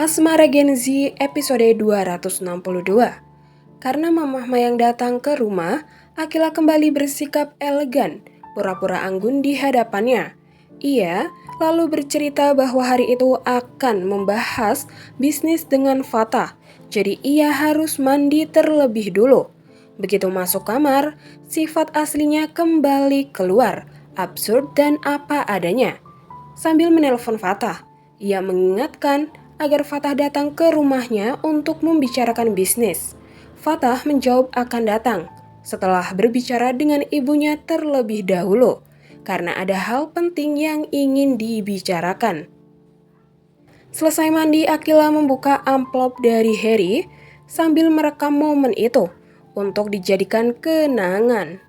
Asmara Gen Z episode 262. Karena Mamah Mayang datang ke rumah, Akila kembali bersikap elegan, pura-pura anggun di hadapannya. Ia lalu bercerita bahwa hari itu akan membahas bisnis dengan Fatah, jadi ia harus mandi terlebih dulu. Begitu masuk kamar, sifat aslinya kembali keluar, absurd dan apa adanya. Sambil menelpon Fatah, ia mengingatkan agar Fatah datang ke rumahnya untuk membicarakan bisnis. Fatah menjawab akan datang setelah berbicara dengan ibunya terlebih dahulu, karena ada hal penting yang ingin dibicarakan. Selesai mandi, Akila membuka amplop dari Harry sambil merekam momen itu untuk dijadikan kenangan.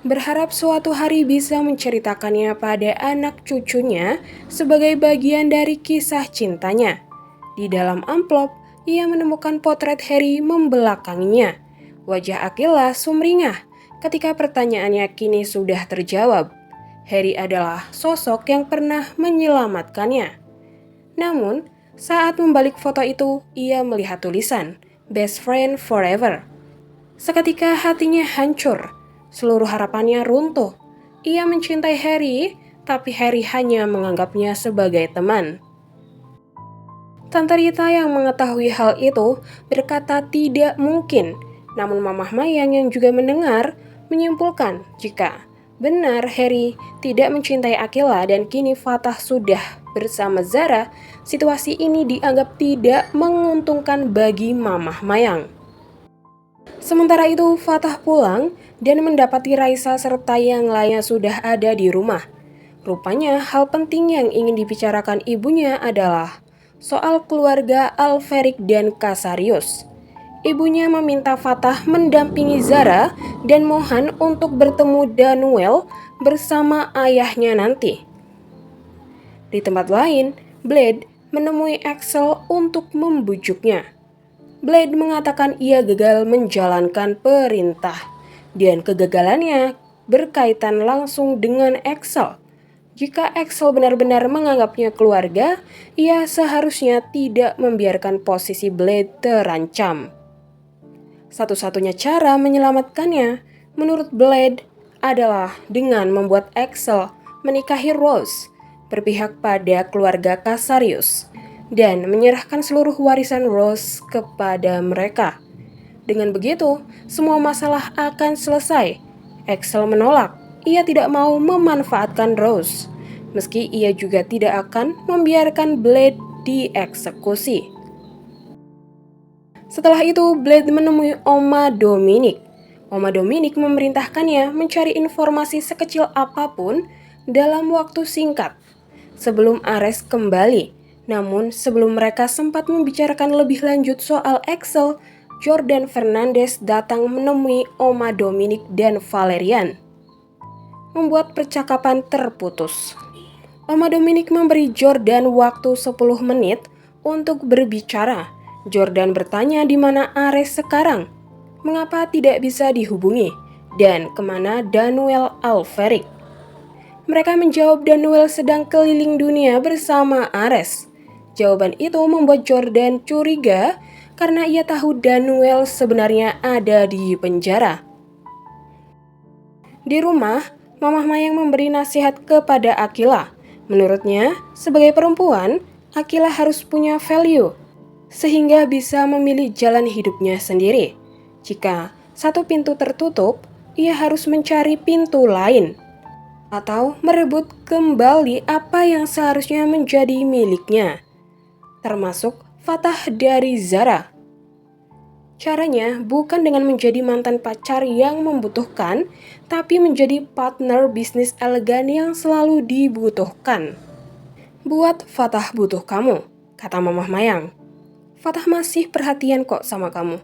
Berharap suatu hari bisa menceritakannya pada anak cucunya sebagai bagian dari kisah cintanya. Di dalam amplop, ia menemukan potret Harry membelakanginya. Wajah Akila sumringah ketika pertanyaannya kini sudah terjawab. Harry adalah sosok yang pernah menyelamatkannya. Namun, saat membalik foto itu, ia melihat tulisan, "Best Friend Forever." Seketika hatinya hancur. Seluruh harapannya runtuh. Ia mencintai Harry, tapi Harry hanya menganggapnya sebagai teman. Tante Rita yang mengetahui hal itu berkata tidak mungkin, namun Mamah Mayang yang juga mendengar menyimpulkan jika benar Harry tidak mencintai Akila dan kini Fatah sudah bersama Zara, situasi ini dianggap tidak menguntungkan bagi Mamah Mayang. Sementara itu, Fatah pulang dan mendapati Raisa serta yang lainnya sudah ada di rumah. Rupanya hal penting yang ingin dibicarakan ibunya adalah soal keluarga Alferic dan Casarius. Ibunya meminta Fatah mendampingi Zara dan Mohan untuk bertemu Danuel bersama ayahnya nanti. Di tempat lain, Blade menemui Axel untuk membujuknya. Blade mengatakan ia gagal menjalankan perintah, dan kegagalannya berkaitan langsung dengan Axel. Jika Axel benar-benar menganggapnya keluarga, ia seharusnya tidak membiarkan posisi Blade terancam. Satu-satunya cara menyelamatkannya, menurut Blade, adalah dengan membuat Axel menikahi Rose, berpihak pada keluarga Casarius, dan menyerahkan seluruh warisan Rose kepada mereka. Dengan begitu, semua masalah akan selesai. Axel menolak. Ia tidak mau memanfaatkan Rose, meski ia juga tidak akan membiarkan Blade dieksekusi. Setelah itu, Blade menemui Oma Dominic. Oma Dominic memerintahkannya mencari informasi sekecil apapun dalam waktu singkat sebelum Ares kembali. Namun, sebelum mereka sempat membicarakan lebih lanjut soal Axel, Jordan Fernandez datang menemui Oma Dominic dan Valerian, membuat percakapan terputus. Oma Dominic memberi Jordan waktu 10 menit untuk berbicara. Jordan bertanya di mana Ares sekarang, mengapa tidak bisa dihubungi, dan kemana Danuel Alferic. Mereka menjawab Danuel sedang keliling dunia bersama Ares. Jawaban itu membuat Jordan curiga karena ia tahu Danuel sebenarnya ada di penjara. Di rumah, Mamah Mayang memberi nasihat kepada Akila. Menurutnya, sebagai perempuan, Akila harus punya value, sehingga bisa memilih jalan hidupnya sendiri. Jika satu pintu tertutup, ia harus mencari pintu lain, atau merebut kembali apa yang seharusnya menjadi miliknya, termasuk Fatah dari Zara. Caranya bukan dengan menjadi mantan pacar yang membutuhkan, tapi menjadi partner bisnis elegan yang selalu dibutuhkan. Buat Fatah butuh kamu, kata Mamah Mayang. Fatah masih perhatian kok sama kamu.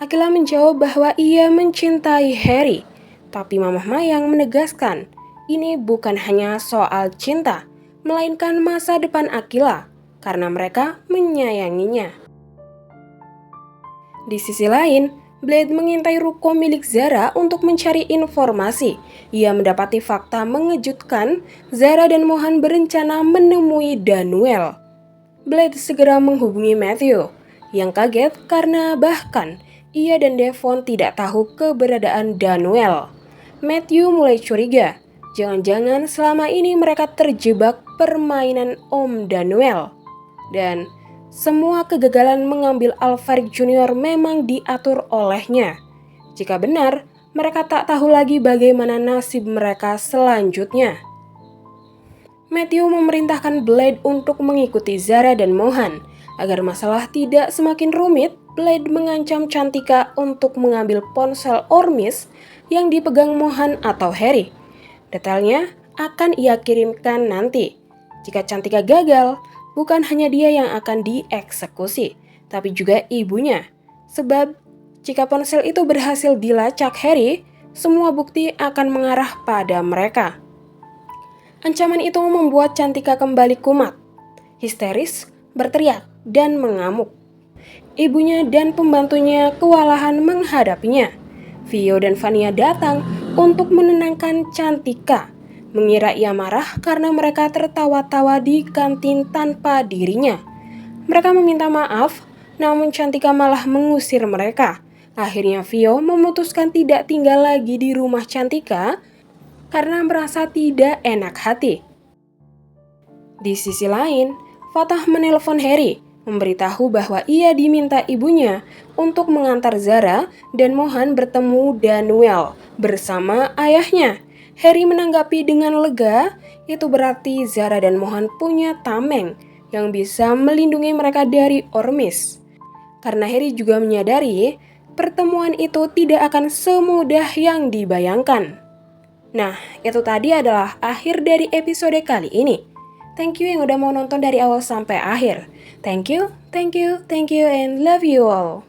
Akila menjawab bahwa ia mencintai Harry, tapi Mamah Mayang menegaskan ini bukan hanya soal cinta, melainkan masa depan Akila, karena mereka menyayanginya. Di sisi lain, Blade mengintai ruko milik Zara untuk mencari informasi. Ia mendapati fakta mengejutkan, Zara dan Mohan berencana menemui Danuel. Blade segera menghubungi Matthew, yang kaget karena bahkan ia dan Devon tidak tahu keberadaan Danuel. Matthew mulai curiga, jangan-jangan selama ini mereka terjebak permainan Om Danuel. Dan semua kegagalan mengambil Alvarik Junior memang diatur olehnya. Jika benar, mereka tak tahu lagi bagaimana nasib mereka selanjutnya. Matthew memerintahkan Blade untuk mengikuti Zara dan Mohan. Agar masalah tidak semakin rumit, Blade mengancam Cantika untuk mengambil ponsel Ormis yang dipegang Mohan atau Harry. Detailnya akan ia kirimkan nanti. Jika Cantika gagal, bukan hanya dia yang akan dieksekusi, tapi juga ibunya. Sebab jika ponsel itu berhasil dilacak Harry, semua bukti akan mengarah pada mereka. Ancaman itu membuat Cantika kembali kumat, histeris, berteriak, dan mengamuk. Ibunya dan pembantunya kewalahan menghadapinya. Vio dan Vania datang untuk menenangkan Cantika, mengira ia marah karena mereka tertawa-tawa di kantin tanpa dirinya. Mereka meminta maaf, namun Cantika malah mengusir mereka. Akhirnya Vio memutuskan tidak tinggal lagi di rumah Cantika karena merasa tidak enak hati. Di sisi lain, Fatah menelpon Harry, memberitahu bahwa ia diminta ibunya untuk mengantar Zara dan Mohan bertemu Danuel bersama ayahnya. Harry menanggapi dengan lega, itu berarti Zara dan Mohan punya tameng yang bisa melindungi mereka dari Ormis. Karena Harry juga menyadari pertemuan itu tidak akan semudah yang dibayangkan. Nah, itu tadi adalah akhir dari episode kali ini. Thank you yang udah mau nonton dari awal sampai akhir. Thank you, and love you all.